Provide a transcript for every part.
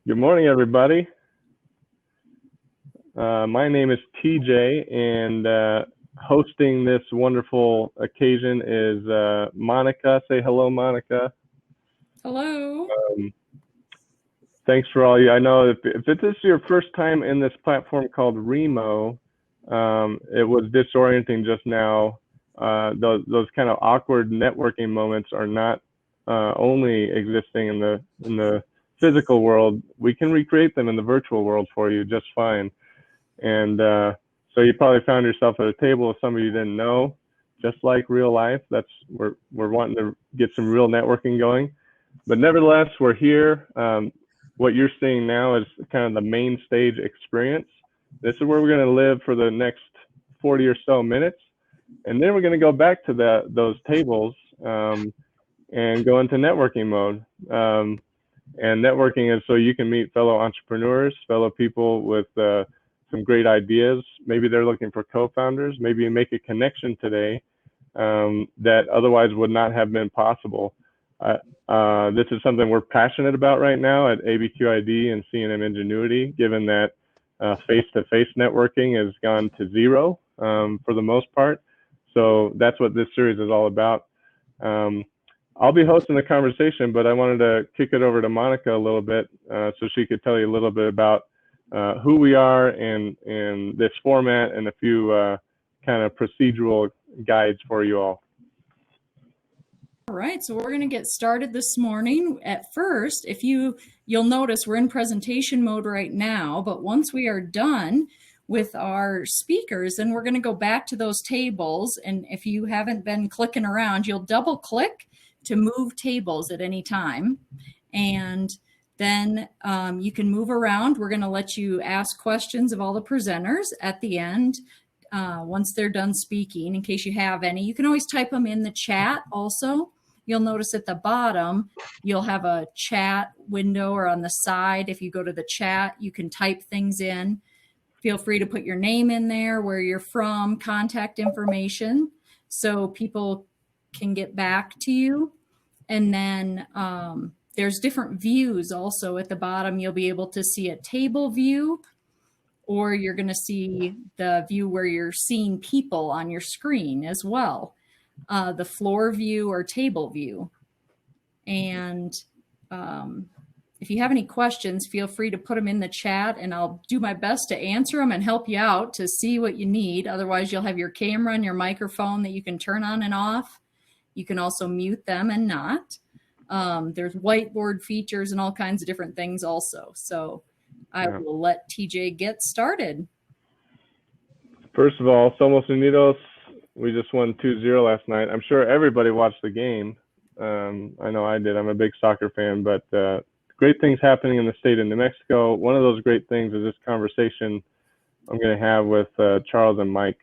Good morning, everybody. My name is TJ, and hosting this wonderful occasion is Monica. Say hello, Monica. Hello. Thanks for all you. I know if this is your first time in this platform called Remo, it was disorienting just now. Those kind of awkward networking moments are not only existing in the physical world. We can recreate them in the virtual world for you just fine. And so you probably found yourself at a table with somebody you didn't know, just like real life. We're wanting to get some real networking going. But nevertheless, we're here. What you're seeing now is kind of the main stage experience. This is where we're going to live for the next 40 or so minutes. And then we're going to go back to those tables and go into networking mode. And networking is so you can meet fellow entrepreneurs, fellow people with some great ideas. Maybe they're looking for co-founders. Maybe you make a connection today that otherwise would not have been possible. This is something we're passionate about right now at ABQID and C&M Ingenuity, given that face-to-face networking has gone to zero for the most part. So that's what this series is all about. I'll be hosting the conversation, but I wanted to kick it over to Monica a little bit so she could tell you a little bit about who we are and this format and a few kind of procedural guides for you all. All right, so we're going to get started this morning. At first, you'll notice we're in presentation mode right now, but once we are done with our speakers, then we're going to go back to those tables. And if you haven't been clicking around, you'll double click to move tables at any time. And then you can move around. We're going to let you ask questions of all the presenters at the end once they're done speaking, in case you have any. You can always type them in the chat also. You'll notice at the bottom, you'll have a chat window, or on the side, if you go to the chat, you can type things in. Feel free to put your name in there, where you're from, contact information, so people can get back to you. And then there's different views also at the bottom. You'll be able to see a table view, or you're going to see the view where you're seeing people on your screen as well. The floor view or table view. And if you have any questions, feel free to put them in the chat, and I'll do my best to answer them and help you out to see what you need. Otherwise, you'll have your camera and your microphone that you can turn on and off. You can also mute them and not. There's whiteboard features and all kinds of different things also. So I will let TJ get started. First of all, Somos Unidos. We just won 2-0 last night. I'm sure everybody watched the game. I know I did. I'm a big soccer fan, but great things happening in the state of New Mexico. One of those great things is this conversation I'm going to have with Charles and Mike.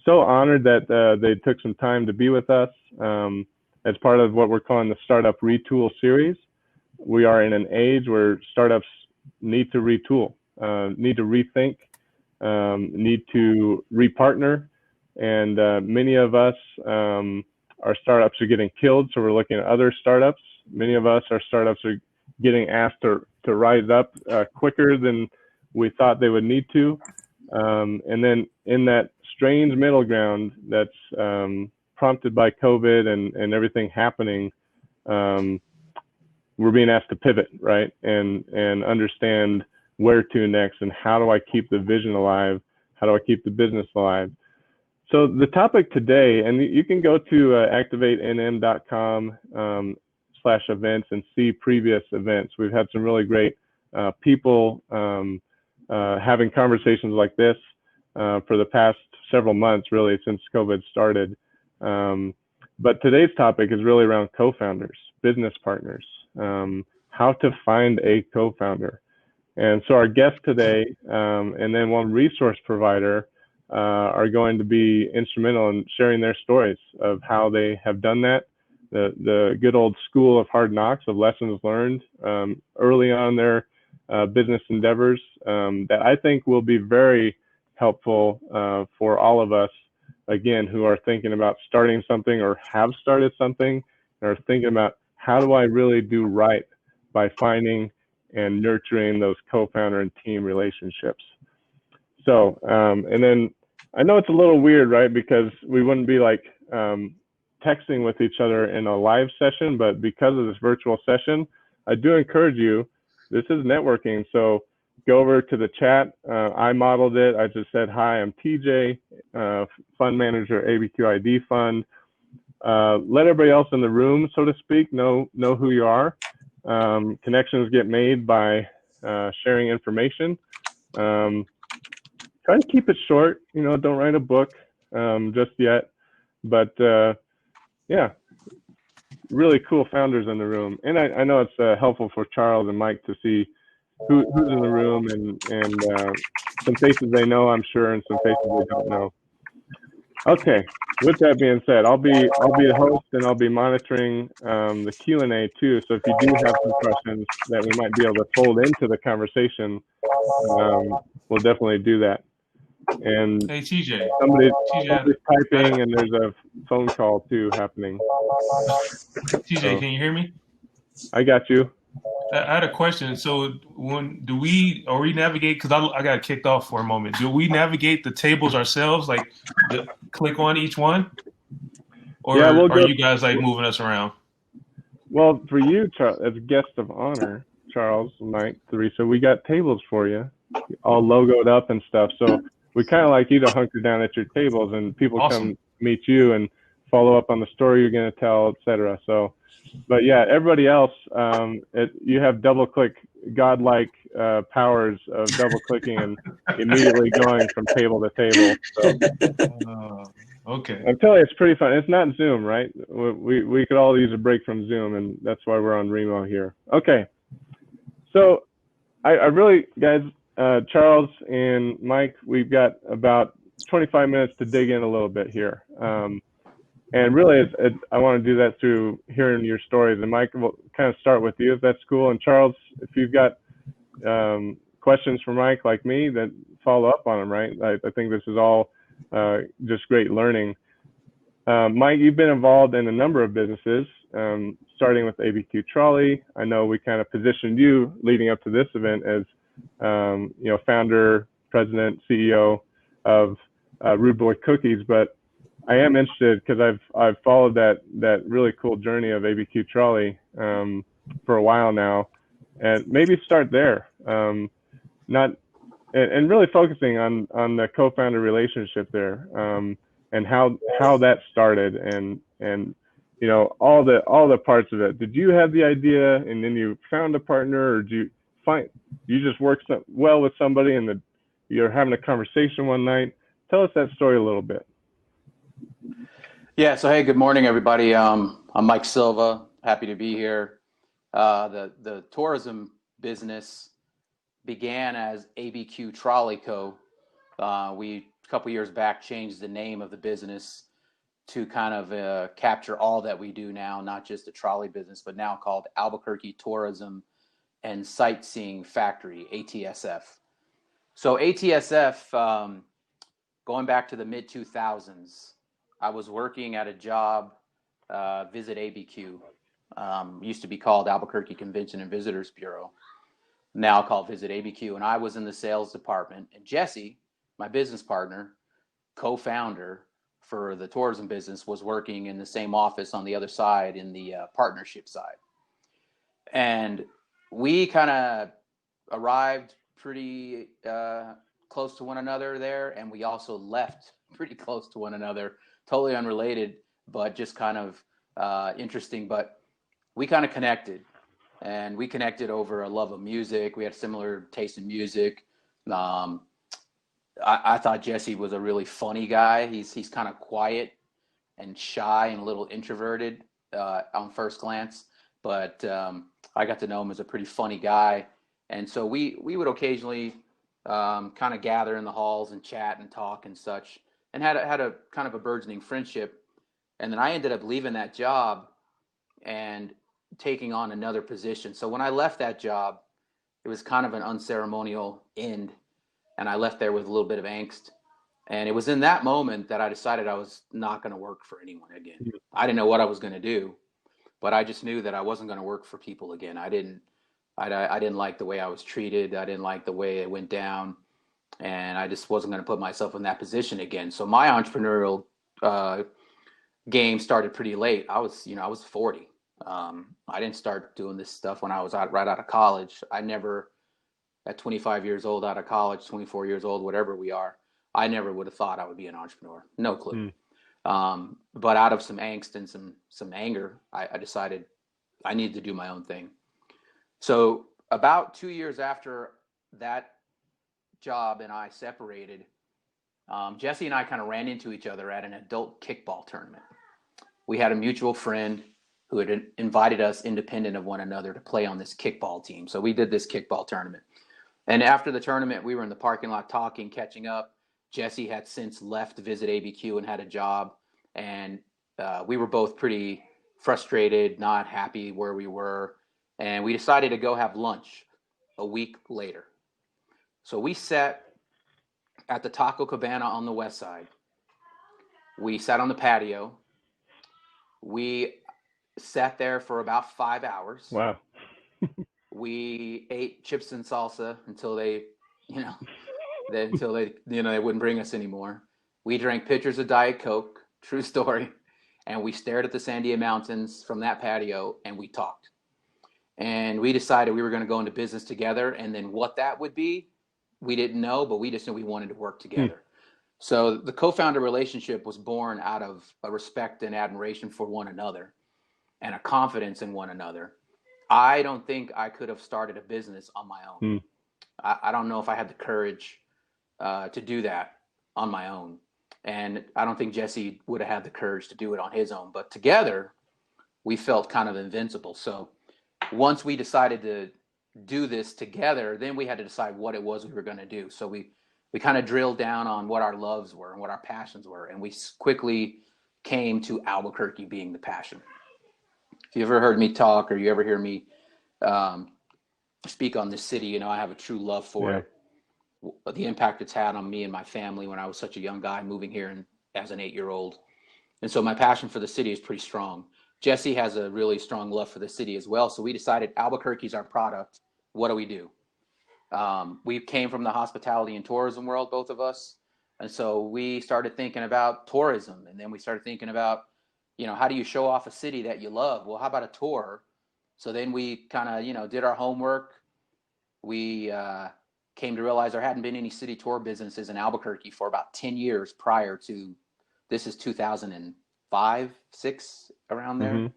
So honored that they took some time to be with us as part of what we're calling the Startup Retool series. We are in an age where startups need to retool, need to rethink, need to repartner. And many of us, our startups are getting killed, so we're looking at other startups. Many of us, our startups are getting asked to rise up quicker than we thought they would need to. And then in that strange middle ground that's prompted by COVID and everything happening, we're being asked to pivot, right? And understand where to next, and how do I keep the vision alive? How do I keep the business alive? So the topic today, and you can go to activatenm.com/events and see previous events. We've had some really great people having conversations like this for the past several months, really, since COVID started. But today's topic is really around co-founders, business partners, how to find a co-founder. And so our guest today, and then one resource provider, are going to be instrumental in sharing their stories of how they have done that, the good old school of hard knocks, of lessons learned early on their business endeavors, that I think will be very helpful for all of us, again, who are thinking about starting something or have started something, and are thinking about, how do I really do right by finding and nurturing those co-founder and team relationships. So, and then I know it's a little weird, right? Because we wouldn't be like texting with each other in a live session, but because of this virtual session, I do encourage you, this is networking. So go over to the chat. I modeled it. I just said, hi, I'm TJ, fund manager, ABQID fund. Let everybody else in the room, so to speak, know who you are. Connections get made by sharing information. Try to keep it short, don't write a book just yet. But yeah, really cool founders in the room. And I know it's helpful for Charles and Mike to see who's in the room and some faces they know, I'm sure, and some faces they don't know. Okay, with that being said, I'll be the host and I'll be monitoring the Q&A too. So if you do have some questions that we might be able to fold into the conversation, we'll definitely do that. And hey TJ, somebody's typing and there's a phone call too happening. TJ, so, can you hear me? I got you. I had a question. So do we navigate, because I got kicked off for a moment. Do we navigate the tables ourselves, like click on each one? Or yeah, are you guys like moving us around? Well, for you, as guest of honor, Charles, Mike, Teresa, we got tables for you, all logoed up and stuff. So we kind of like you to hunker down at your tables and people come meet you and follow up on the story you're going to tell, etc. So, but yeah, everybody else, you have double click, godlike powers of double clicking and immediately going from table to table. So, okay. I'm telling you, it's pretty fun. It's not Zoom, right? We could all use a break from Zoom, and that's why we're on Remo here. Okay. So I really, guys, Charles and Mike, we've got about 25 minutes to dig in a little bit here. And really, I want to do that through hearing your stories. And Mike, we'll kind of start with you, if that's cool. And Charles, if you've got questions for Mike like me, that follow up on them, right? I think this is all just great learning. Mike, you've been involved in a number of businesses, starting with ABQ Trolley. I know we kind of positioned you leading up to this event as, founder, president, CEO of Rudeboy Cookies. But I am interested because I've followed that really cool journey of ABQ Trolley for a while now, and maybe start there. And really focusing on the co-founder relationship there, and how that started, and all the parts of it. Did you have the idea and then you found a partner, or do you just worked well with somebody and you're having a conversation one night? Tell us that story a little bit. Yeah. So hey, good morning, everybody. I'm Mike Silva. Happy to be here. The tourism business began as ABQ Trolley Co. We a couple years back changed the name of the business to kind of capture all that we do now, not just the trolley business, but now called Albuquerque Tourism and Sightseeing Factory, ATSF. So ATSF, going back to the mid 2000s, I was working at a job, Visit ABQ, used to be called Albuquerque Convention and Visitors Bureau, now called Visit ABQ. And I was in the sales department, and Jesse, my business partner, co-founder for the tourism business, was working in the same office on the other side in the partnership side. And we kind of arrived pretty close to one another there. And we also left pretty close to one another, totally unrelated, but just kind of interesting. But we kind of connected. And we connected over a love of music. We had similar taste in music. I thought Jesse was a really funny guy. He's kind of quiet and shy and a little introverted on first glance, but I got to know him as a pretty funny guy. And so we would occasionally kind of gather in the halls and chat and talk and such, and had a kind of a burgeoning friendship. And then I ended up leaving that job and taking on another position. So when I left that job, it was kind of an unceremonial end, and I left there with a little bit of angst. And it was in that moment that I decided I was not going to work for anyone again. I didn't know what I was going to do, but I just knew that I wasn't going to work for people again. I didn't I didn't like the way I was treated. I didn't like the way it went down, and I just wasn't going to put myself in that position again. So my entrepreneurial game started pretty late. I was 40. I didn't start doing this stuff when I was right out of college. I never, at 25 years old out of college, 24 years old, whatever we are, I never would have thought I would be an entrepreneur. No clue. But out of some angst and some anger, I decided I needed to do my own thing. So about 2 years after that job and I separated, Jesse and I kind of ran into each other at an adult kickball tournament. We had a mutual friend who had invited us independent of one another to play on this kickball team. So we did this kickball tournament. And after the tournament, we were in the parking lot talking, catching up. Jesse had since left to visit ABQ and had a job. And we were both pretty frustrated, not happy where we were. And we decided to go have lunch a week later. So we sat at the Taco Cabana on the west side. We sat on the patio. We sat there for about 5 hours. Wow. We ate chips and salsa until they wouldn't bring us anymore. We drank pitchers of Diet Coke, true story, and we stared at the Sandia Mountains from that patio and we talked. And we decided we were going to go into business together, and then what that would be, we didn't know, but we just knew we wanted to work together. So the co-founder relationship was born out of a respect and admiration for one another and a confidence in one another. I don't think I could have started a business on my own. I don't know if I had the courage to do that on my own. And I don't think Jesse would have had the courage to do it on his own. But together, we felt kind of invincible. So once we decided to do this together, then we had to decide what it was we were going to do. So we kind of drilled down on what our loves were and what our passions were. And we quickly came to Albuquerque being the passion. If you ever heard me talk or you ever hear me speak on this city, I have a true love for it. The impact it's had on me and my family when I was such a young guy moving here as an 8-year-old. And so my passion for the city is pretty strong. Jesse has a really strong love for the city as well. So we decided Albuquerque's our product. What do? We came from the hospitality and tourism world, both of us. And so we started thinking about tourism. And then we started thinking about, how do you show off a city that you love? Well, how about a tour? So then we kind of, did our homework. We came to realize there hadn't been any city tour businesses in Albuquerque for about 10 years prior to, this is 2005, 6, around there.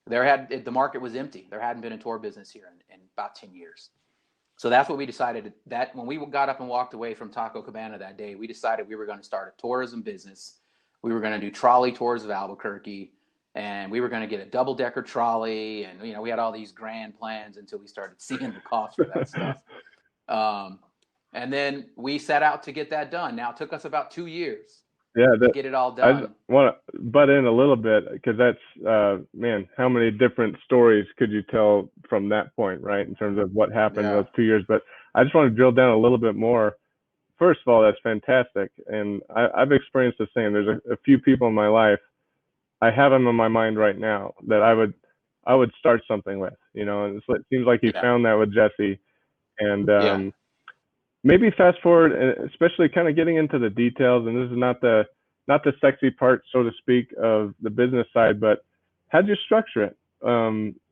The market was empty. There hadn't been a tour business here in about 10 years. So that's what we decided, that when we got up and walked away from Taco Cabana that day, we decided we were going to start a tourism business. We were going to do trolley tours of Albuquerque, and we were going to get a double-decker trolley. And, we had all these grand plans until we started seeing the cost for that stuff. And then we set out to get that done. Now, it took us about 2 years to get it all done. I want to butt in a little bit, because that's, how many different stories could you tell from that point, right, in terms of what happened in those 2 years. But I just want to drill down a little bit more. First of all, that's fantastic. And I've experienced the same. There's a few people in my life, I have them in my mind right now, that I would start something with, and it seems like you found that with Jesse. And maybe fast forward, especially kind of getting into the details, and this is not the sexy part, so to speak, of the business side, but how'd you structure it? 50-50,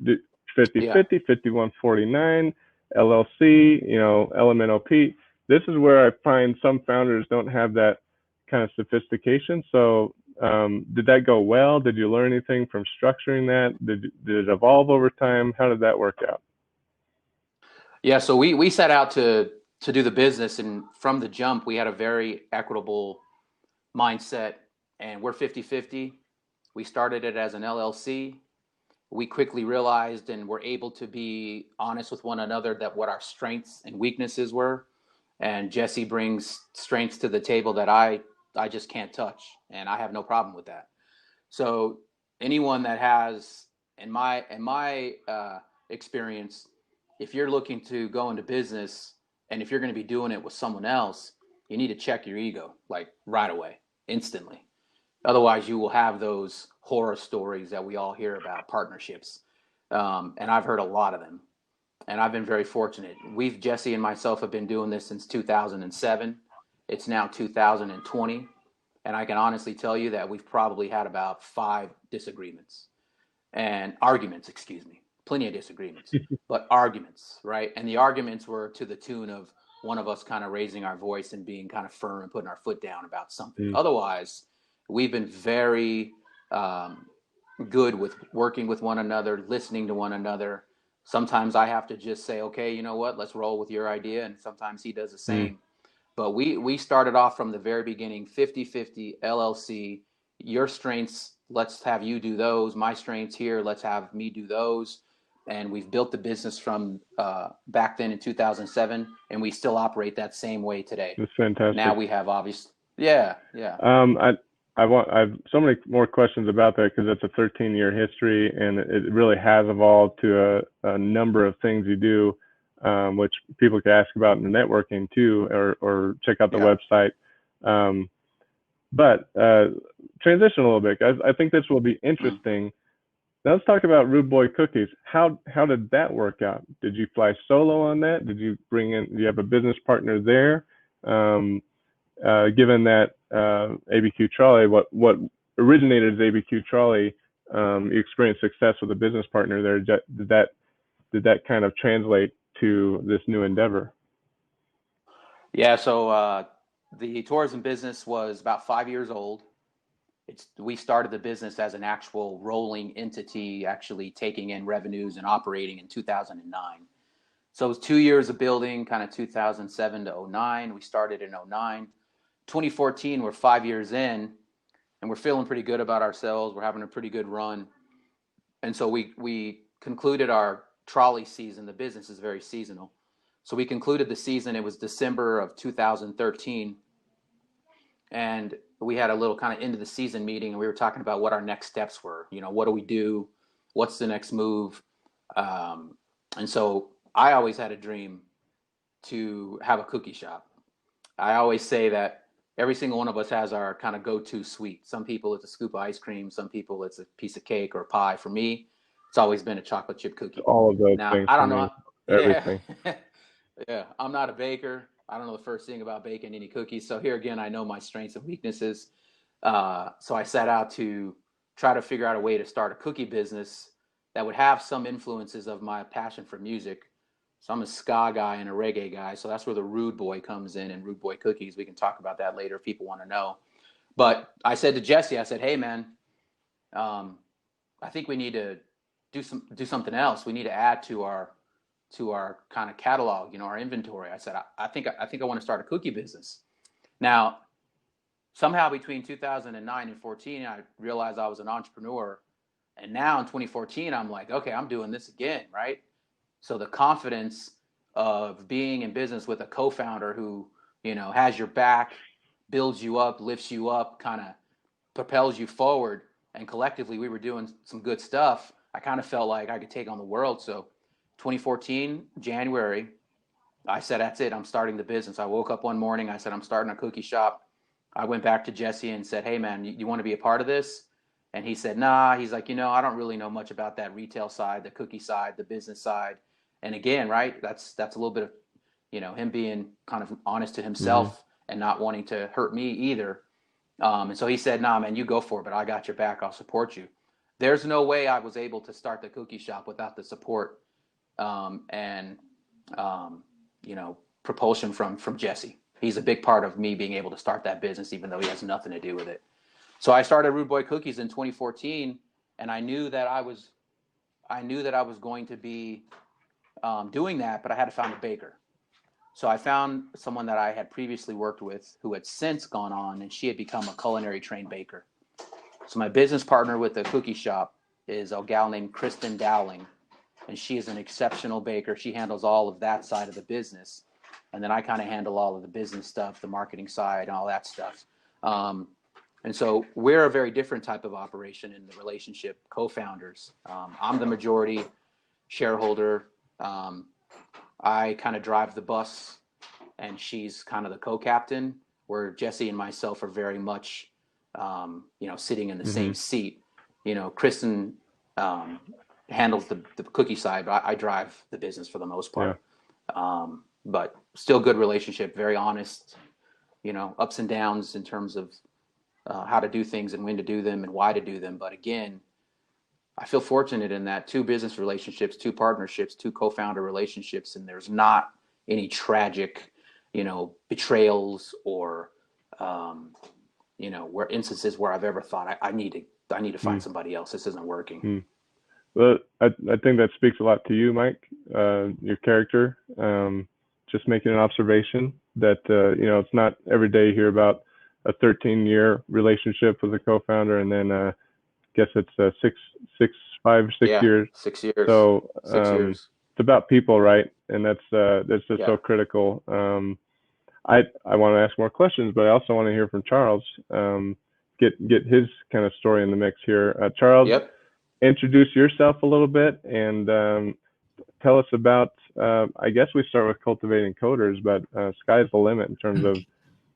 51-49, LLC, LMNOP. This is where I find some founders don't have that kind of sophistication. So did that go well? Did you learn anything from structuring that? Did it evolve over time? How did that work out? Yeah, so we set out to do the business, and from the jump, we had a very equitable mindset, and we're 50-50. We started it as an LLC. We quickly realized and were able to be honest with one another that what our strengths and weaknesses were. And Jesse brings strengths to the table that I just can't touch, and I have no problem with that. So anyone that has, in my experience, if you're looking to go into business, and if you're going to be doing it with someone else, you need to check your ego, like right away, instantly. Otherwise, you will have those horror stories that we all hear about, partnerships. And I've heard a lot of them. And I've been very fortunate. Jesse and myself have been doing this since 2007. It's now 2020. And I can honestly tell you that we've probably had about 5 disagreements and arguments, excuse me, plenty of disagreements, but arguments, right? And the arguments were to the tune of one of us kind of raising our voice and being kind of firm and putting our foot down about something. Otherwise, we've been very good with working with one another, listening to one another. Sometimes I have to just say, okay, you know what, let's roll with your idea. And sometimes he does the same. But we started off from the very beginning, 50-50 LLC, your strengths, let's have you do those. My strengths here, let's have me do those. And we've built the business from back then in 2007, and we still operate that same way today. That's fantastic. Now we have yeah. I have so many more questions about that because it's a 13-year history, and it really has evolved to a number of things you do, which people can ask about in the networking too, or check out the website. But transition a little bit, guys. I think this will be interesting. Now let's talk about Rudeboy Cookies. How did that work out? Did you fly solo on that? Did you do you have a business partner there? Given that ABQ Trolley, what originated as ABQ Trolley, you experienced success with a business partner there. Did that kind of translate to this new endeavor? Yeah, so the tourism business was about 5 years old. We started the business as an actual rolling entity, actually taking in revenues and operating in 2009. So it was 2 years of building, kind of 2007 to 09. We started in 09. 2014, we're 5 years in, and we're feeling pretty good about ourselves. We're having a pretty good run. And so we concluded our trolley season. The business is very seasonal. So we concluded the season. It was December of 2013. And we had a little kind of end of the season meeting, and we were talking about what our next steps were. You know, what do we do? What's the next move? And so I always had a dream to have a cookie shop. I always say that every single one of us has our kind of go-to sweet. Some people it's a scoop of ice cream. Some people it's a piece of cake or pie. For me, it's always been a chocolate chip cookie. All of those now, things. I don't know. Everything. Yeah, I'm not a baker. I don't know the first thing about baking any cookies. So here again, I know my strengths and weaknesses. So I set out to try to figure out a way to start a cookie business that would have some influences of my passion for music. So I'm a ska guy and a reggae guy. So that's where the Rudeboy comes in, and Rudeboy Cookies. We can talk about that later if people want to know. But I said to Jesse, I said, hey, man, I think we need to do something else. We need to add to our kind of catalog, you know, our inventory. I said, I think I want to start a cookie business. Now, somehow between 2009 and 14, I realized I was an entrepreneur. And now in 2014, I'm like, okay, I'm doing this again, right? So the confidence of being in business with a co-founder who, you know, has your back, builds you up, lifts you up, kind of propels you forward. And collectively, we were doing some good stuff. I kind of felt like I could take on the world. So 2014, January, I said, that's it. I'm starting the business. I woke up one morning. I said, I'm starting a cookie shop. I went back to Jesse and said, hey, man, you want to be a part of this? And he said, nah. He's like, you know, I don't really know much about that retail side, the cookie side, the business side. And again, right, that's a little bit of, you know, him being kind of honest to himself and not wanting to hurt me either. And so he said, nah, man, you go for it, but I got your back. I'll support you. There's no way I was able to start the cookie shop without the support and you know, propulsion from Jesse. He's a big part of me being able to start that business, even though he has nothing to do with it. So I started Rudeboy Cookies in 2014, and I knew that I was going to be doing that, but I had to find a baker. So I found someone that I had previously worked with who had since gone on, and she had become a culinary trained baker. So my business partner with the cookie shop is a gal named Kristen Dowling, and she is an exceptional baker. She handles all of that side of the business. And then I kind of handle all of the business stuff, the marketing side, and all that stuff. And so we're a very different type of operation in the relationship, co-founders. I'm the majority shareholder. I kind of drive the bus, and she's kind of the co-captain, where Jesse and myself are very much, you know, sitting in the same seat. You know, Kristen handles the cookie side, but I drive the business for the most part. But still good relationship, very honest, ups and downs in terms of how to do things and when to do them and why to do them. But again, I feel fortunate in that 2 business relationships, 2 partnerships, 2 co-founder relationships, and there's not any tragic, betrayals or, where instances where I've ever thought I need to find somebody else. This isn't working. Well, I think that speaks a lot to you, Mike, your character. Just making an observation that, it's not every day you hear about a 13-year relationship with a co-founder, and then guess it's 6 years. 6 years. So 6 years. It's about people, right? And that's just so critical. I want to ask more questions, but I also want to hear from Charles. Get his kind of story in the mix here. Charles, introduce yourself a little bit and tell us about. I guess we start with Cultivating Coders, but sky's the limit in terms of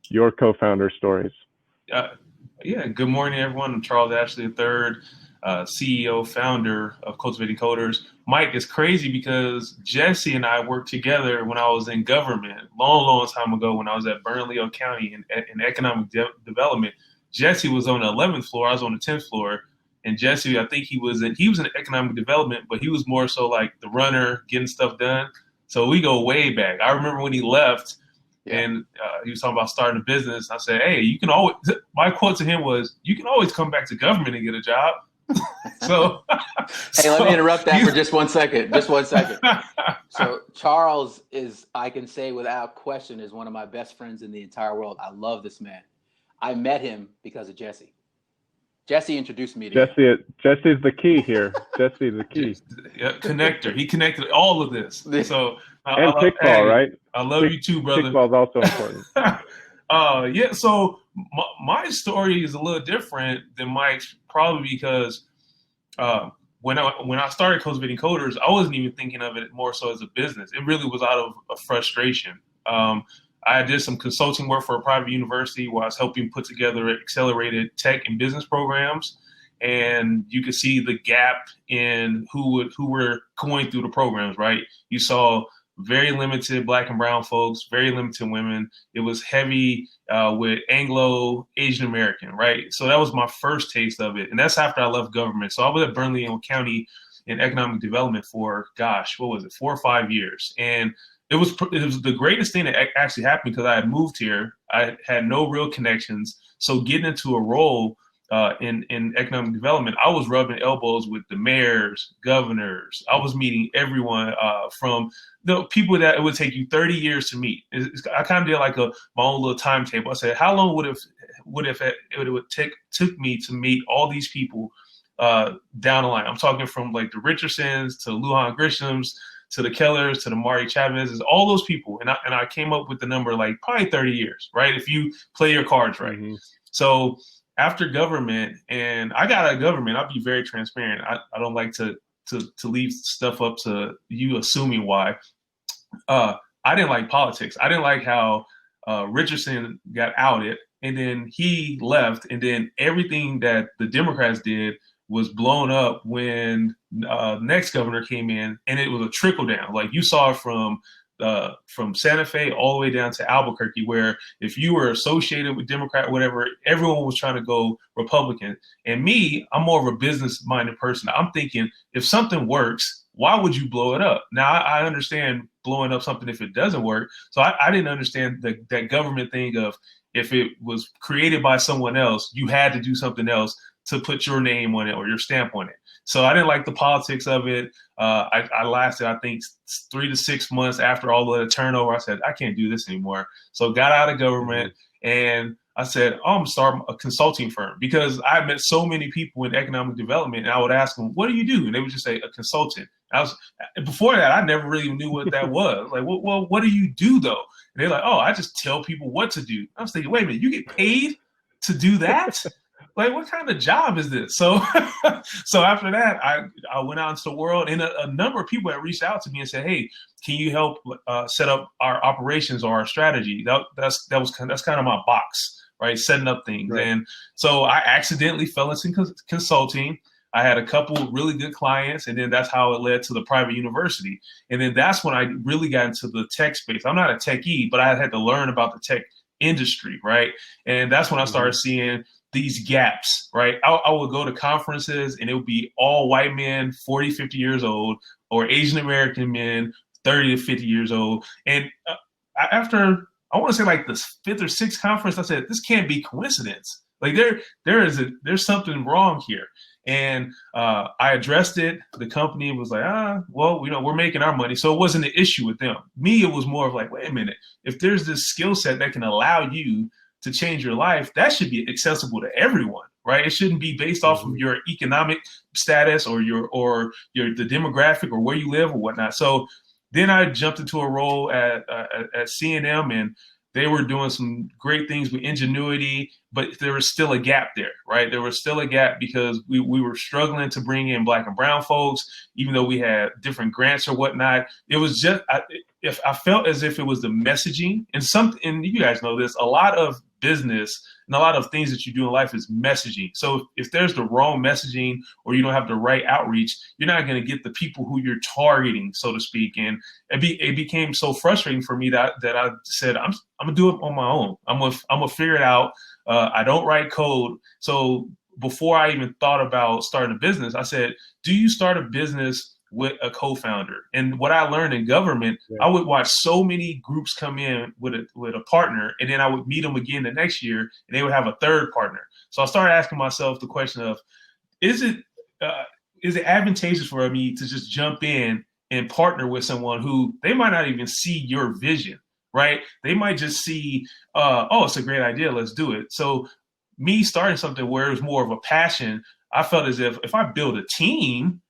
your co-founder stories. Good morning, everyone. I'm Charles Ashley III, CEO, founder of Cultivating Coders. Mike, is crazy because Jesse and I worked together when I was in government, long time ago when I was at Bernalillo County in economic development. Jesse was on the 11th floor, I was on the 10th floor. And Jesse, I think he was in economic development, but he was more so like the runner, getting stuff done. So we go way back. I remember when he left and he was talking about starting a business. I said, hey, my quote to him was, you can always come back to government and get a job. Let me interrupt that for just 1 second. So Charles is, I can say without question, is one of my best friends in the entire world. I love this man. I met him because of Jesse. Jesse introduced me to him. Jesse's the key here. Jesse's the key. Connector. He connected all of this. So and kickball, right? I love you too, brother. Kickball is also important. So my story is a little different than Mike's, probably because when I started Cultivating Coders, I wasn't even thinking of it more so as a business. It really was out of a frustration. I did some consulting work for a private university where I was helping put together accelerated tech and business programs. And you could see the gap in who were going through the programs, right? You saw very limited Black and brown folks, very limited women. It was heavy with Anglo, Asian American, right? So that was my first taste of it. And that's after I left government. So I was at Bernalillo County in economic development for, 4 or 5 years. And it was the greatest thing that actually happened because I had moved here. I had no real connections. So getting into a role in economic development, I was rubbing elbows with the mayors, governors. I was meeting everyone from the people that it would take you 30 years to meet. I kind of did like my own little timetable. I said, how long would it took me to meet all these people down the line? I'm talking from like the Richardsons to Lujan Grishams, to the Kellers, to the Mari Chavez's, all those people. And I came up with the number like probably 30 years, right? If you play your cards right. Mm-hmm. So after government, and I got out of government, I'll be very transparent. I don't like to leave stuff up to you assuming why. I didn't like politics. I didn't like how Richardson got outed and then he left. And then everything that the Democrats did was blown up when next governor came in, and it was a trickle down. Like you saw from Santa Fe all the way down to Albuquerque, where if you were associated with Democrat, whatever, everyone was trying to go Republican. And me, I'm more of a business-minded person. I'm thinking if something works, why would you blow it up? Now, I understand blowing up something if it doesn't work. So I didn't understand that government thing of if it was created by someone else, you had to do something else to put your name on it or your stamp on it. So I didn't like the politics of it. I lasted, I think, 3 to 6 months after all the turnover. I said, I can't do this anymore. So got out of government and I said, I'm going to start a consulting firm because I met so many people in economic development and I would ask them, what do you do? And they would just say, a consultant. Before that, I never really knew what that was. Like, well, what do you do though? And they're like, oh, I just tell people what to do. I was thinking, wait a minute, you get paid to do that? Like, what kind of job is this? So after that, I went out into the world, and a number of people had reached out to me and said, hey, can you help set up our operations or our strategy? That's kind of my box, right? Setting up things. Right. And so I accidentally fell into consulting. I had a couple really good clients, and then that's how it led to the private university. And then that's when I really got into the tech space. I'm not a techie, but I had to learn about the tech industry, right? And that's when I started seeing these gaps, right? I would go to conferences and it would be all white men, 40, 50 years old, or Asian American men, 30 to 50 years old. And after, I want to say like the fifth or sixth conference, I said, this can't be coincidence. Like there's something wrong here. And I addressed it. The company was like, well, we're making our money. So it wasn't an issue with them. Me, it was more of like, wait a minute, if there's this skill set that can allow you to change your life, that should be accessible to everyone, right? It shouldn't be based off of your economic status or the demographic or where you live or whatnot. So then I jumped into a role at C&M, and they were doing some great things with ingenuity, but there was still a gap there, right? There was still a gap because we were struggling to bring in Black and brown folks, even though we had different grants or whatnot. It was just, I felt as if it was the messaging, and you guys know this, a lot of business and a lot of things that you do in life is messaging. So if there's the wrong messaging or you don't have the right outreach, you're not going to get the people who you're targeting, so to speak. And it became so frustrating for me that I said, I'm gonna do it on my own. I'm gonna figure it out. I don't write code. So before I even thought about starting a business, I said, do you start a business with a co-founder? And what I learned in government, I would watch so many groups come in with a partner, and then I would meet them again the next year, and they would have a third partner. So I started asking myself the question of, is it advantageous for me to just jump in and partner with someone who they might not even see your vision, right? They might just see, it's a great idea, let's do it. So me starting something where it was more of a passion, I felt as if I build a team,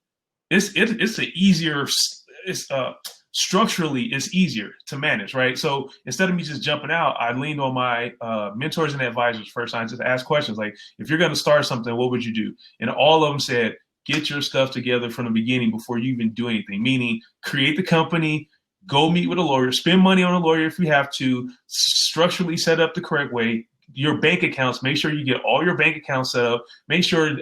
structurally it's easier to manage, right? So instead of me just jumping out, I leaned on my mentors and advisors first. I just asked questions like, if you're going to start something, what would you do? And all of them said, get your stuff together from the beginning before you even do anything, meaning create the company, go meet with a lawyer, spend money on a lawyer if you have to, structurally set up the correct way. Your bank accounts, make sure you get all your bank accounts set up. Make sure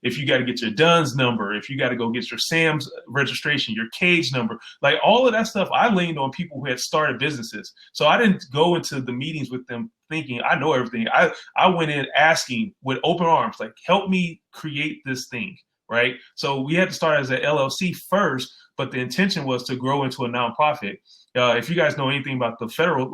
if you got to get your DUNS number, if you got to go get your SAMS registration, your CAGE number, like all of that stuff, I leaned on people who had started businesses. So I didn't go into the meetings with them thinking I know everything. I went in asking with open arms, like, help me create this thing, right? So we had to start as an LLC first, but the intention was to grow into a nonprofit. If you guys know anything about the federal,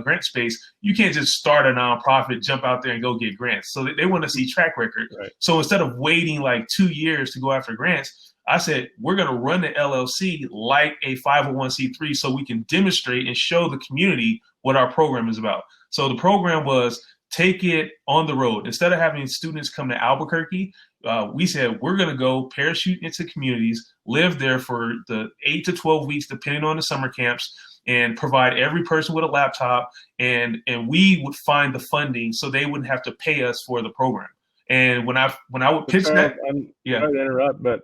grant space, you can't just start a nonprofit, jump out there and go get grants. So they want to see track record. Right. So instead of waiting like 2 years to go after grants, I said, we're going to run the LLC like a 501c3 so we can demonstrate and show the community what our program is about. So the program was take it on the road. Instead of having students come to Albuquerque, we said, we're going to go parachute into communities, live there for the 8 to 12 weeks, depending on the summer camps, and provide every person with a laptop. And we would find the funding so they wouldn't have to pay us for the program. And when I would pitch that, I'm sorry to interrupt, but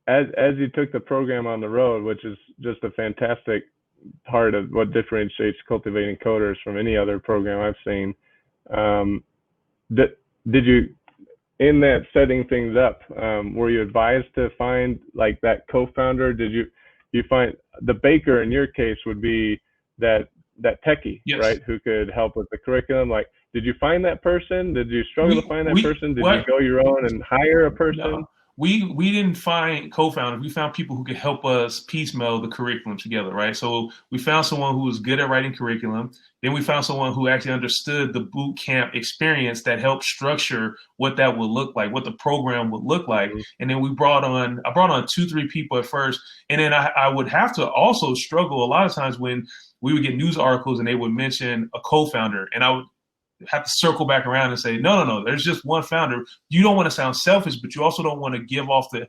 as you took the program on the road, which is just a fantastic part of what differentiates Cultivating Coders from any other program I've seen, did you, in that setting things up, were you advised to find like that co-founder? Did you find the baker in your case would be that techie, yes, right? Who could help with the curriculum? Like, did you find that person? Did you struggle to find that person? Did you go your own and hire a person? No. We didn't find co-founders. We found people who could help us piecemeal the curriculum together, right? So we found someone who was good at writing curriculum. Then we found someone who actually understood the boot camp experience that helped structure what that would look like, what the program would look like. Mm-hmm. And then I brought on 2-3 people at first. And then I would have to also struggle a lot of times when we would get news articles and they would mention a co-founder, and I would have to circle back around and say, no, there's just one founder. You don't want to sound selfish, but you also don't want to give off the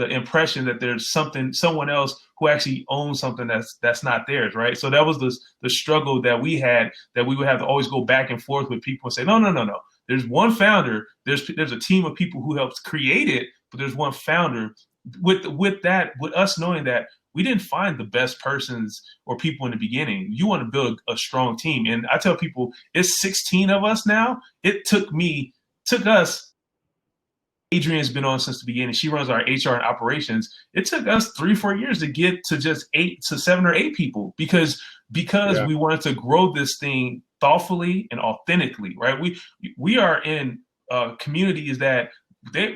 impression that there's someone else who actually owns something that's not theirs, right? So that was the struggle that we had, that we would have to always go back and forth with people and say, no. There's one founder. There's a team of people who helped create it, but there's one founder. With us knowing that we didn't find the best persons or people in the beginning. You want to build a strong team. And I tell people, it's 16 of us now. It took us Adrian's been on since the beginning. She runs our HR and operations. It took us 3-4 years to get to just 8 to 7 or 8 people because we wanted to grow this thing thoughtfully and authentically, right? We are in communities that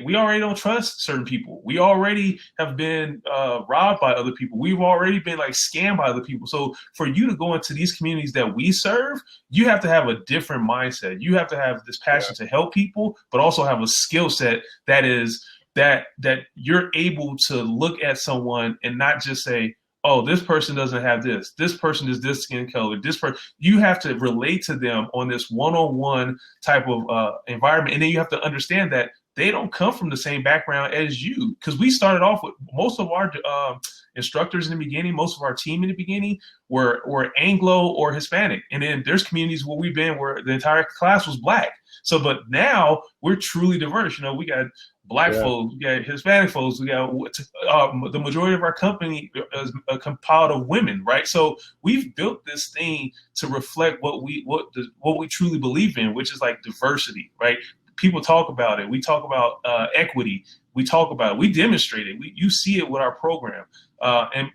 we already don't trust certain people. We already have been robbed by other people. We've already been like scammed by other people. So for you to go into these communities that we serve, you have to have a different mindset. You have to have this passion to help people, but also have a skill set that is that you're able to look at someone and not just say, oh, this person doesn't have this. This person is this skin color. This person, you have to relate to them on this one-on-one type of environment. And then you have to understand that they don't come from the same background as you, because we started off with most of our instructors in the beginning, most of our team in the beginning were Anglo or Hispanic. And then there's communities where we've been where the entire class was Black. So, but now we're truly diverse. You know, we got Black folks, we got Hispanic folks, we got the majority of our company is compiled of women, right? So we've built this thing to reflect what we truly believe in, which is like diversity, right? People talk about it. We talk about equity. We talk about it. We demonstrate it. You see it with our program.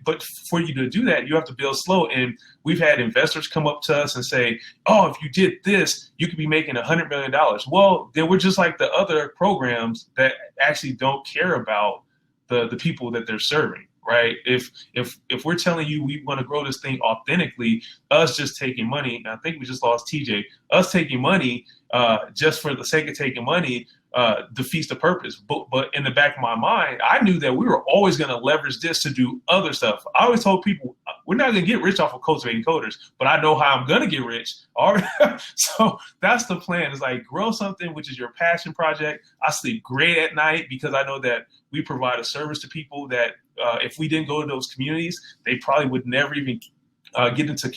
But for you to do that, you have to build slow. And we've had investors come up to us and say, oh, if you did this, you could be making $100 million. Well, then we're just like the other programs that actually don't care about the people that they're serving. Right. If we're telling you we want to grow this thing authentically, us just taking money, and I think we just lost TJ, us taking money just for the sake of taking money defeats the purpose. But in the back of my mind, I knew that we were always going to leverage this to do other stuff. I always told people we're not going to get rich off of cultivating coders, but I know how I'm going to get rich. All right. So that's the plan. It's like grow something, which is your passion project. I sleep great at night because I know that we provide a service to people that if we didn't go to those communities, they probably would never even get into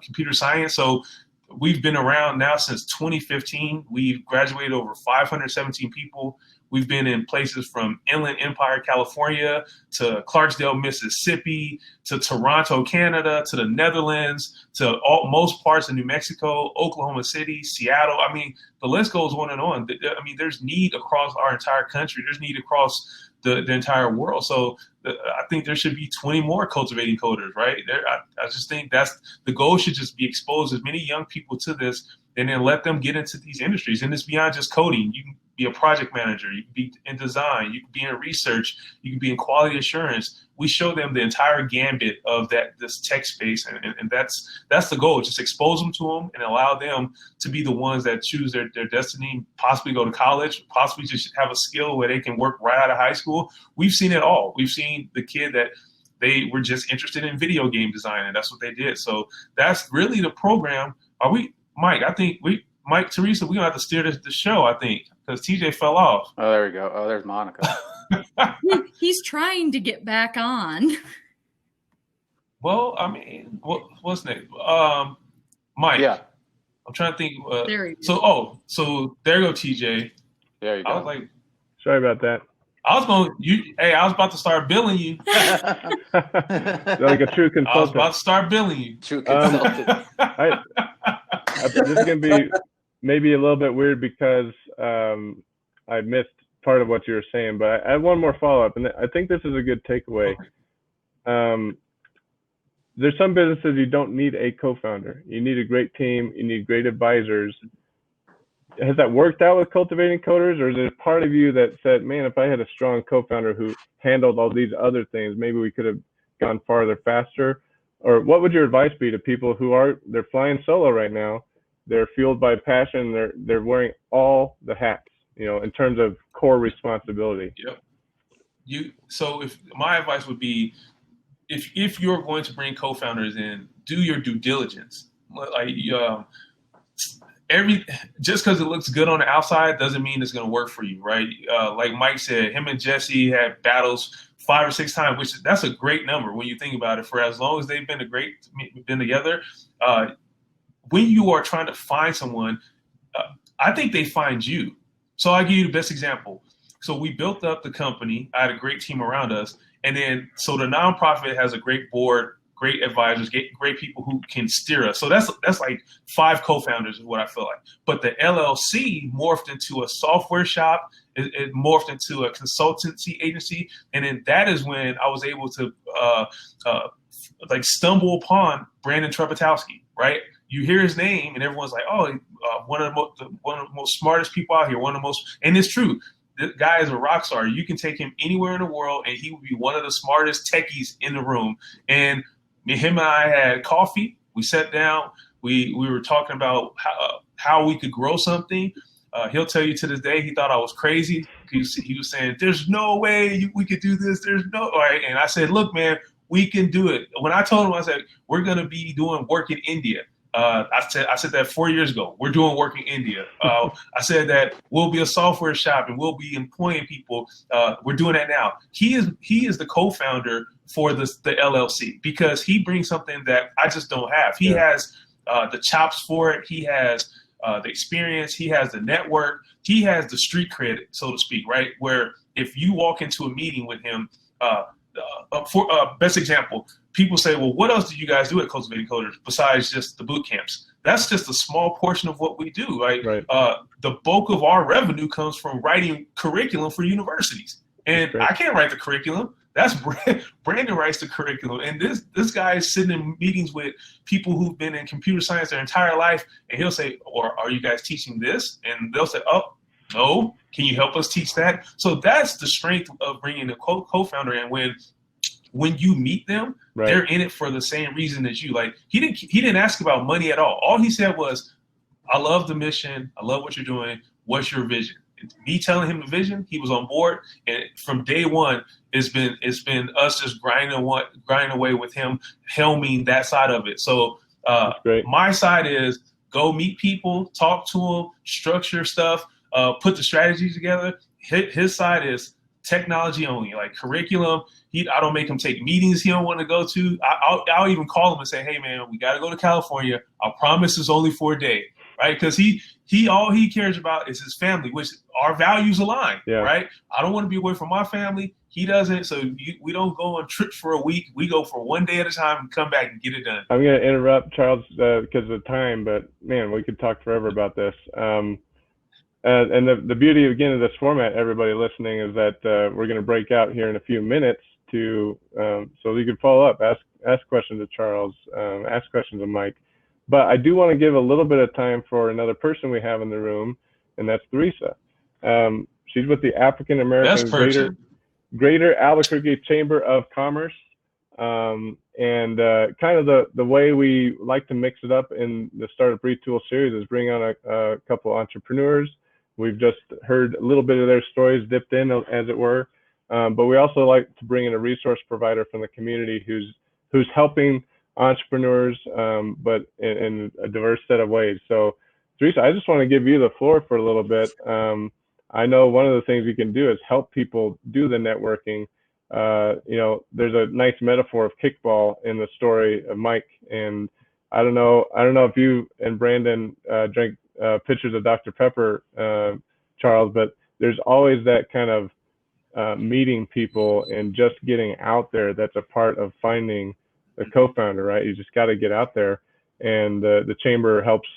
computer science. So we've been around now since 2015. We've graduated over 517 people. We've been in places from Inland Empire, California, to Clarksdale, Mississippi, to Toronto, Canada, to the Netherlands, to most parts of New Mexico, Oklahoma City, Seattle. I mean, the list goes on and on. I mean, there's need across our entire country. There's need across the entire world. So I think there should be 20 more cultivating coders, right? I just think that's the goal. Should just be expose as many young people to this and then let them get into these industries. And it's beyond just coding. You can be a project manager. You can be in design. You can be in research. You can be in quality assurance. We show them the entire gambit of this tech space. And that's the goal. Just expose them to them and allow them to be the ones that choose their destiny, possibly go to college, possibly just have a skill where they can work right out of high school. We've seen it all. We've seen the kid that they were just interested in video game design, and that's what they did. So that's really the program. Mike, I think Teresa, we're going to have to steer the show, I think, because TJ fell off. Oh, there we go. Oh, there's Monica. He's trying to get back on. Well, I mean, what's next? Mike. Yeah. I'm trying to think. There you go. So there you go, TJ. There you go. I was like, sorry about that. I was about to start billing you. Like a true consultant. I was about to start billing you. True consultant. This is going to be maybe a little bit weird because I missed part of what you were saying, but I have one more follow-up, and I think this is a good takeaway. There's some businesses you don't need a co-founder. You need a great team. You need great advisors. Has that worked out with Cultivating Coders, or is there part of you that said, man, if I had a strong co-founder who handled all these other things, maybe we could have gone farther faster? Or what would your advice be to people who they're flying solo right now, they're fueled by passion, they're wearing all the hats, in terms of core responsibility? Yep. So if my advice would be, if you're going to bring co-founders in, do your due diligence. Like just because it looks good on the outside doesn't mean it's going to work for you, right? Like Mike said, him and Jesse had battles 5 or 6 times, which that's a great number when you think about it. For as long as they've been together, when you are trying to find someone, I think they find you. So I'll give you the best example. So we built up the company. I had a great team around us. And then, so the nonprofit has a great board, great advisors, great people who can steer us. So that's like 5 co-founders is what I feel like. But the LLC morphed into a software shop. It morphed into a consultancy agency, and then that is when I was able to like stumble upon Brandon Trepetowski. Right? You hear his name, and everyone's like, "Oh, one of the most smartest people out here, one of the most," and it's true. This guy is a rock star. You can take him anywhere in the world, and he would be one of the smartest techies in the room. And him and I had coffee. We sat down. We were talking about how we could grow something. He'll tell you to this day he thought I was crazy. He was saying, "There's no way we could do this. There's no way." And I said, "Look, man, we can do it." When I told him, I said, "We're going to be doing work in India." I said that 4 years ago. We're doing work in India. I said that we'll be a software shop and we'll be employing people. We're doing that now. He is the co-founder for the LLC because he brings something that I just don't have. He has the chops for it. He has the experience. He has the network. He has the street credit, so to speak, right? Where if you walk into a meeting with him, best example, people say, well, what else do you guys do at Cultivating Coders besides just the boot camps? That's just a small portion of what we do. Right? The bulk of our revenue comes from writing curriculum for universities. And I can't write the curriculum. That's Brandon writes the curriculum. And this guy is sitting in meetings with people who've been in computer science their entire life. And he'll say, or are you guys teaching this? And they'll say, oh, no, can you help us teach that? So that's the strength of bringing a co-founder in. When you meet them, they're in it for the same reason as you. Like he didn't ask about money at all. All he said was, I love the mission. I love what you're doing. What's your vision? Me telling him the vision, he was on board. And from day one, it's been us just grinding away with him, helming that side of it. So my side is go meet people, talk to them, structure stuff, put the strategies together. His side is technology only, like curriculum. I don't make him take meetings he don't want to go to. I'll even call him and say, hey, man, we got to go to California. I promise it's only for a day, right? Because he all he cares about is his family, which our values align, right? I don't want to be away from my family. He doesn't. So we don't go on trips for a week. We go for one day at a time and come back and get it done. I'm going to interrupt, Charles, because of time, but, man, we could talk forever about this. And the beauty, again, of this format, everybody listening, is that we're going to break out here in a few minutes so you can follow up, ask questions to Charles, ask questions to Mike. But I do want to give a little bit of time for another person we have in the room, and that's Theresa. She's with the African American Greater Albuquerque Chamber of Commerce. And kind of the way we like to mix it up in the Startup Retool series is bring on a couple entrepreneurs. We've just heard a little bit of their stories dipped in, as it were. But we also like to bring in a resource provider from the community who's helping entrepreneurs, but in a diverse set of ways. So, Theresa, I just want to give you the floor for a little bit. I know one of the things we can do is help people do the networking. There's a nice metaphor of kickball in the story of Mike, and I don't know if you and Brandon drank pitchers of Dr. Pepper, Charles, but there's always that kind of meeting people and just getting out there. That's a part of finding a co-founder, right? You just got to get out there, and the chamber helps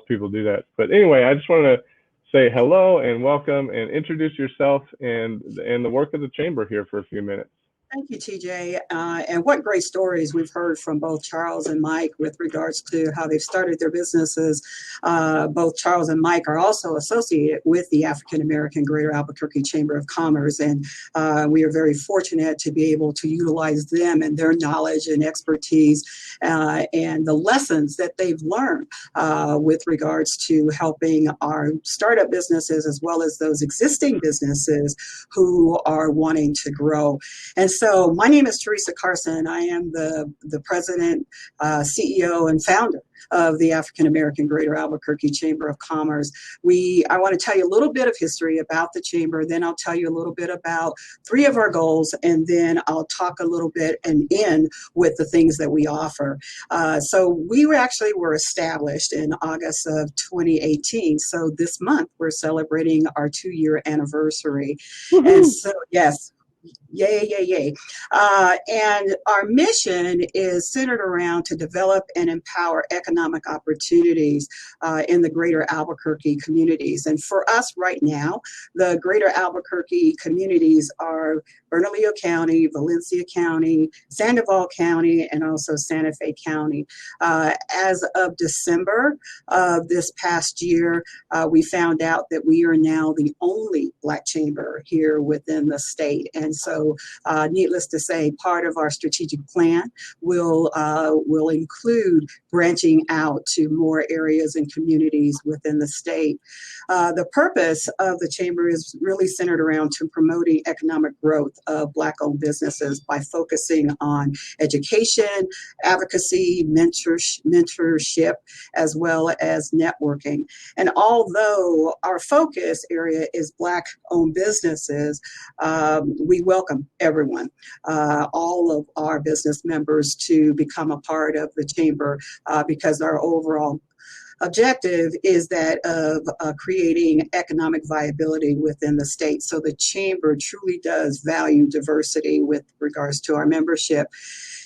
people do that. But anyway, I just want to say hello and welcome and introduce yourself and the work of the chamber here for a few minutes. Thank you, TJ. And what great stories we've heard from both Charles and Mike with regards to how they've started their businesses. Both Charles and Mike are also associated with the African American Greater Albuquerque Chamber of Commerce. And we are very fortunate to be able to utilize them and their knowledge and expertise and the lessons that they've learned with regards to helping our startup businesses as well as those existing businesses who are wanting to grow. And so my name is Theresa Carson. I am the president, CEO, and founder of the African American Greater Albuquerque Chamber of Commerce. I want to tell you a little bit of history about the chamber, then I'll tell you a little bit about 3 of our goals, and then I'll talk a little bit and end with the things that we offer. So we were established in August of 2018. So this month we're celebrating our 2-year anniversary. Woo-hoo. And so, yes. Yay, yay, yay. And our mission is centered around to develop and empower economic opportunities in the greater Albuquerque communities. And for us right now, the greater Albuquerque communities are Bernalillo County, Valencia County, Sandoval County, and also Santa Fe County. As of December of this past year, we found out that we are now the only Black chamber here within the state. And so needless to say, part of our strategic plan will include branching out to more areas and communities within the state. The purpose of the chamber is really centered around to promoting economic growth of Black-owned businesses by focusing on education, advocacy, mentorship, as well as networking. And although our focus area is Black-owned businesses, we welcome everyone, all of our business members, to become a part of the chamber because our overall objective is that of creating economic viability within the state. So the chamber truly does value diversity with regards to our membership.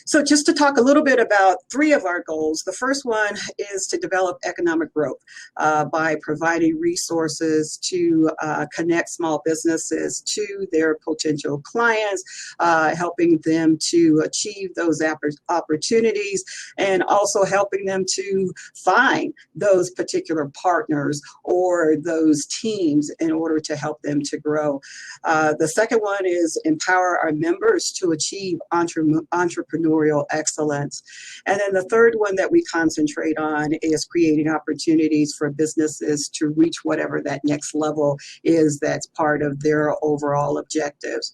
So just to talk a little bit about three of our goals. The first one is to develop economic growth by providing resources to connect small businesses to their potential clients, helping them to achieve those opportunities, and also helping them to find those particular partners or those teams in order to help them to grow. The second one is empower our members to achieve entrepreneurial excellence. And then the third one that we concentrate on is creating opportunities for businesses to reach whatever that next level is that's part of their overall objectives.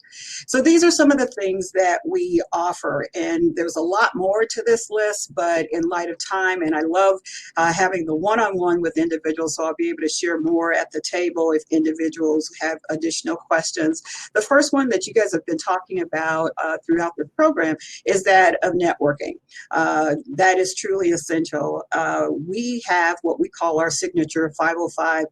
So these are some of the things that we offer, and there's a lot more to this list, but in light of time, and I love having the one-on-one with individuals, so I'll be able to share more at the table if individuals have additional questions. The first one that you guys have been talking about throughout the program is that of networking. That is truly essential. We have what we call our signature 505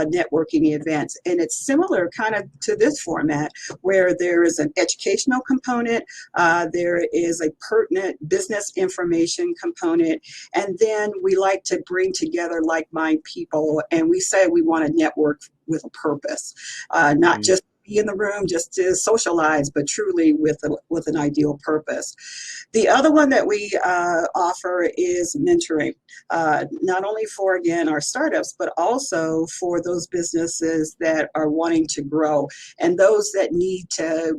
networking events, and it's similar kind of to this format where there is an educational component, there is a pertinent business information component, and then we like to bring together like-minded people, and we say we want to network with a purpose, not just be in the room just to socialize, but truly with an ideal purpose. The other one that we offer is mentoring, not only for, again, our startups, but also for those businesses that are wanting to grow and those that need to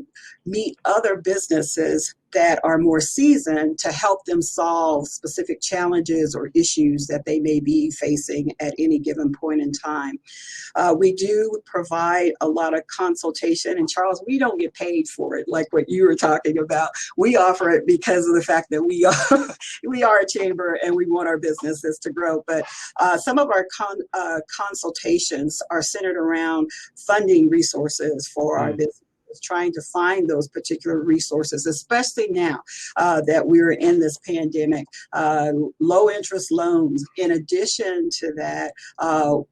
meet other businesses that are more seasoned to help them solve specific challenges or issues that they may be facing at any given point in time. We do provide a lot of consultation, and Charles, we don't get paid for it like what you were talking about. We offer it because of the fact that we are a chamber and we want our businesses to grow. But some of our consultations are centered around funding resources for our business, trying to find those particular resources, especially now that we're in this pandemic. Low interest loans. In addition to that,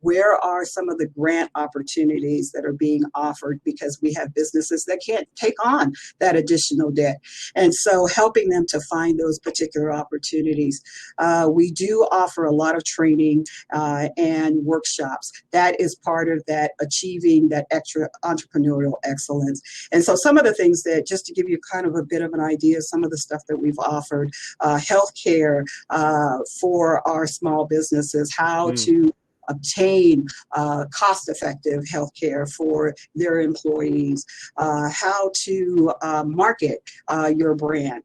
where are some of the grant opportunities that are being offered, because we have businesses that can't take on that additional debt. And so helping them to find those particular opportunities. We do offer a lot of training and workshops. That is part of that achieving that extra entrepreneurial excellence. And so some of the things that, just to give you kind of a bit of an idea, some of the stuff that we've offered, healthcare for our small businesses, how to obtain cost-effective healthcare for their employees, how to market your brand,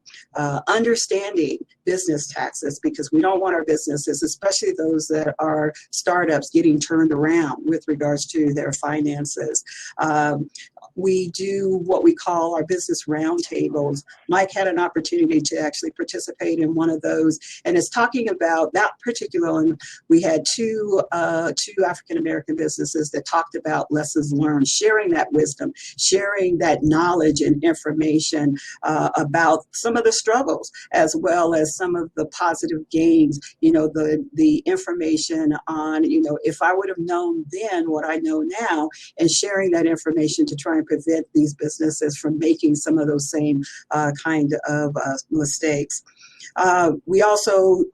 understanding business taxes, because we don't want our businesses, especially those that are startups, getting turned around with regards to their finances. We do what we call our business roundtables. Mike had an opportunity to actually participate in one of those, and it's talking about that particular one. We had two African-American businesses that talked about lessons learned, sharing that wisdom, sharing that knowledge and information about some of the struggles, as well as some of the positive gains, the information on, if I would have known then what I know now, and sharing that information to try and and prevent these businesses from making some of those same kind of mistakes. We also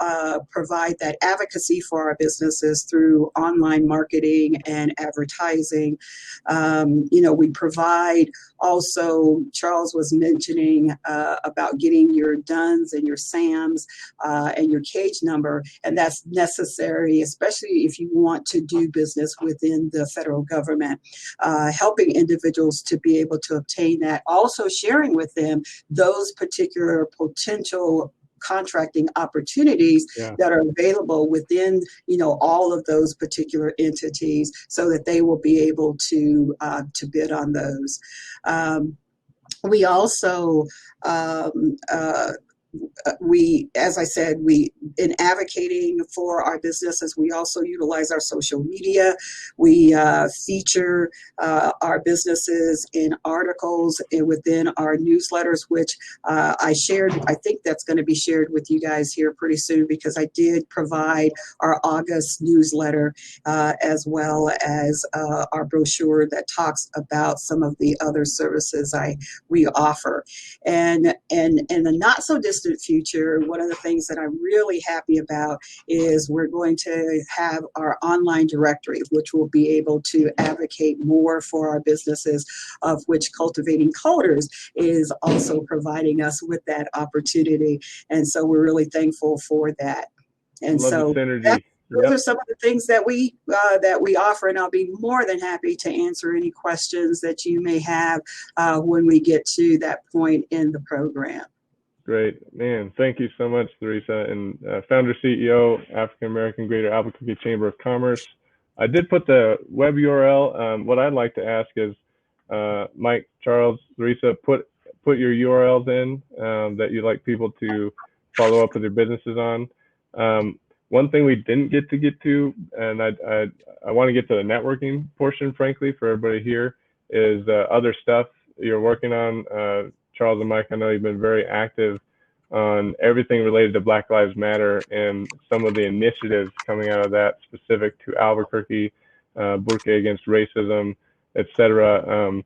provide that advocacy for our businesses through online marketing and advertising. We provide also, Charles was mentioning about getting your DUNS and your SAMs and your cage number, and that's necessary, especially if you want to do business within the federal government. Helping individuals to be able to obtain that, also sharing with them those particular potential contracting opportunities that are available within, all of those particular entities, so that they will be able to bid on those. We also as I said, in advocating for our businesses, we also utilize our social media. We feature our businesses in articles and within our newsletters, which I shared. I think that's going to be shared with you guys here pretty soon, because I did provide our August newsletter as well as our brochure that talks about some of the other services we offer. And in the not so distant future, one of the things that I'm really happy about is we're going to have our online directory, which will be able to advocate more for our businesses, of which Cultivating Coders is also providing us with that opportunity. And so we're really thankful for that. And Love so the synergy. those are some of the things that we offer, and I'll be more than happy to answer any questions that you may have when we get to that point in the program. Great, man. Thank you so much, Theresa, and founder CEO, African American Greater Albuquerque Chamber of Commerce. I did put the web URL. What I'd like to ask is, Mike, Charles, Theresa, put your URLs in that you'd like people to follow up with their businesses on. One thing we didn't get to, and I want to get to the networking portion, frankly, for everybody here, is other stuff you're working on. Charles and Mike, I know you've been very active on everything related to Black Lives Matter and some of the initiatives coming out of that specific to Albuquerque, Burke Against Racism, etc.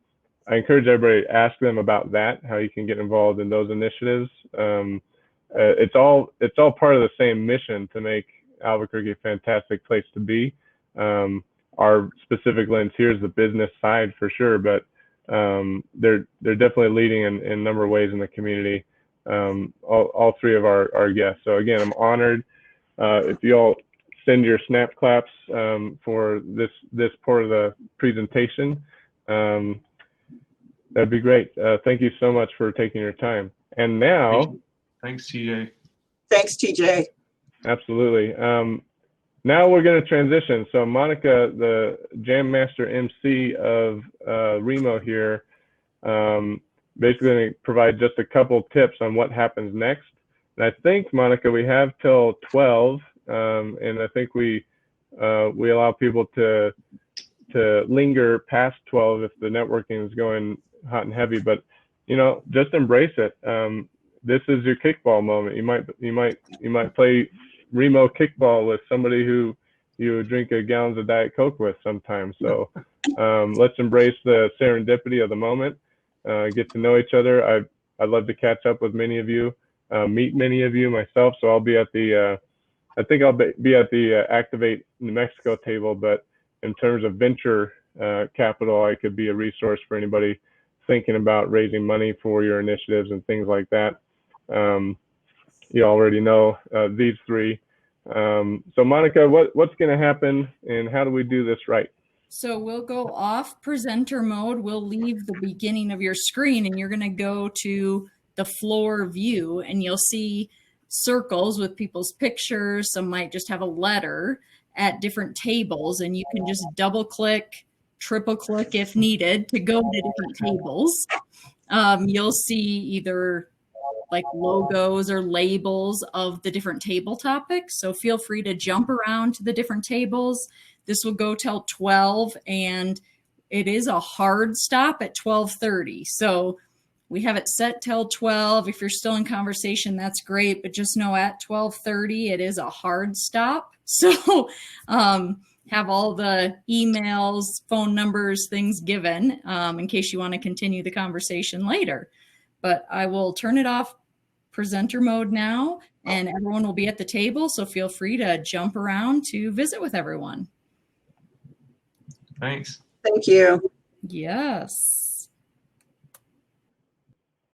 I encourage everybody to ask them about that, how you can get involved in those initiatives. It's all part of the same mission to make Albuquerque a fantastic place to be. Our specific lens here is the business side for sure, but they're definitely leading in a number of ways in the community. All three of our guests. So again, I'm honored. If you all send your snap claps for this part of the presentation, that'd be great. Thank you so much for taking your time. And now, thanks, TJ. Thanks, TJ. Absolutely. Now we're going to transition. So Monica, the Jam Master MC of Remo here, basically going to provide just a couple tips on what happens next. And I think, Monica, we have till 12, and I think we allow people to linger past 12 if the networking is going hot and heavy. But just embrace it. This is your kickball moment. You might play Remo kickball with somebody who you drink gallons of Diet Coke with sometimes. So let's embrace the serendipity of the moment, get to know each other. I'd love to catch up with many of you, meet many of you myself. So I'll be at the, I think I'll be at the Activate New Mexico table, but in terms of venture capital, I could be a resource for anybody thinking about raising money for your initiatives and things like that. You already know these three. So Monica, what's going to happen and how do we do this right? So we'll go off presenter mode. We'll leave the beginning of your screen and you're going to go to the floor view and you'll see circles with people's pictures. Some might just have a letter at different tables and you can just double click, triple click if needed to go to different tables. You'll see either like logos or labels of the different table topics. So feel free to jump around to the different tables. This will go till 12 and it is a hard stop at 12:30. So we have it set till 12. If you're still in conversation, that's great. But just know at 12:30, it is a hard stop. So have all the emails, phone numbers, things given in case you want to continue the conversation later. But I will turn it off presenter mode now, and everyone will be at the table. So feel free to jump around to visit with everyone. Thanks. Thank you. Yes.